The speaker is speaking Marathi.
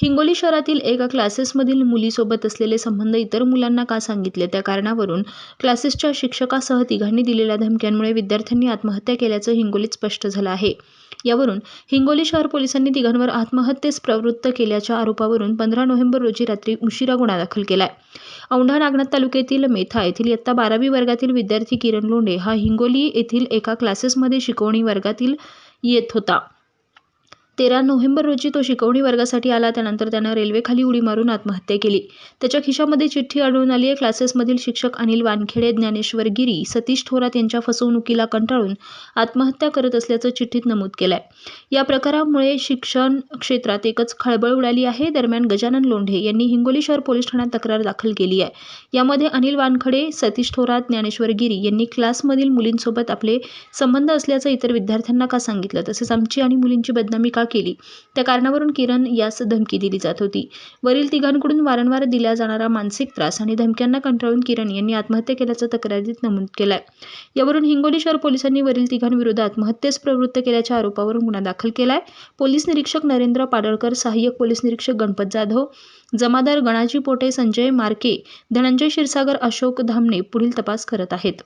हिंगोली शहरातील एका क्लासेसमधील मुलीसोबत असलेले संबंध इतर मुलांना का सांगितले त्या कारणावरून क्लासेसच्या शिक्षकासह तिघांनी दिलेल्या धमक्यांमुळे विद्यार्थ्यांनी आत्महत्या केल्याचं हिंगोलीत स्पष्ट झालं आहे। यावरून हिंगोली शहर पोलिसांनी तिघांवर आत्महत्येस प्रवृत्त केल्याच्या आरोपावरून 15 नोव्हेंबर रोजी रात्री उशिरा गुन्हा दाखल केलाय। औंढा नागनाथ तालुक्यातील मेथा येथील इयत्ता 12वी वर्गातील विद्यार्थी किरण लोंढे हा हिंगोली येथील एका क्लासेसमध्ये शिकवणी वर्गातील येत होता। 13 नोव्हेंबर रोजी तो शिकवणी वर्गासाठी आला, त्यानंतर त्यानं रेल्वेखाली उडी मारून आत्महत्या केली। त्याच्या खिशामध्ये चिठ्ठी आढळून आली आहे। क्लासेसमधील शिक्षक अनिल वानखेडे, ज्ञानेश्वर गिरी, सतीश थोरात यांच्या फसवणुकीला कंटाळून आत्महत्या करत असल्याचं चिठ्ठीत नमूद केलंय। या प्रकारामुळे शिक्षण क्षेत्रात एकच खळबळ उडाली आहे। दरम्यान गजानन लोंढे यांनी हिंगोली शहर पोलीस ठाण्यात तक्रार दाखल केली आहे। यामध्ये अनिल वानखेडे, सतीश थोरात, ज्ञानेश्वर गिरी यांनी क्लासमधील मुलींसोबत आपले संबंध असल्याचं इतर विद्यार्थ्यांना का सांगितलं, तसेच आमची आणि मुलींची बदनामी का केली, त्या कारणावरून किरण यास धमकी दिली जात होती। वरील तिघांकडून वारंवार दिला जाणारा मानसिक त्रास आणि धमक्यांना कंटाळून किरण यांनी आत्महत्या केल्याचं तक्रारीत नमूद केलंय। यावरून हिंगोली शहर पोलिसांनी वरील तिघांविरोधात आत्महत्येस प्रवृत्त केल्याच्या आरोपावरून गुन्हा दाखल केलाय। पोलीस निरीक्षक नरेंद्र पाडळकर, सहाय्यक पोलीस निरीक्षक गणपत जाधव, जमादार गणाजी पोटे, संजय मार्के, धनंजय क्षीरसागर, अशोक धामणे पुढील तपास करत आहेत।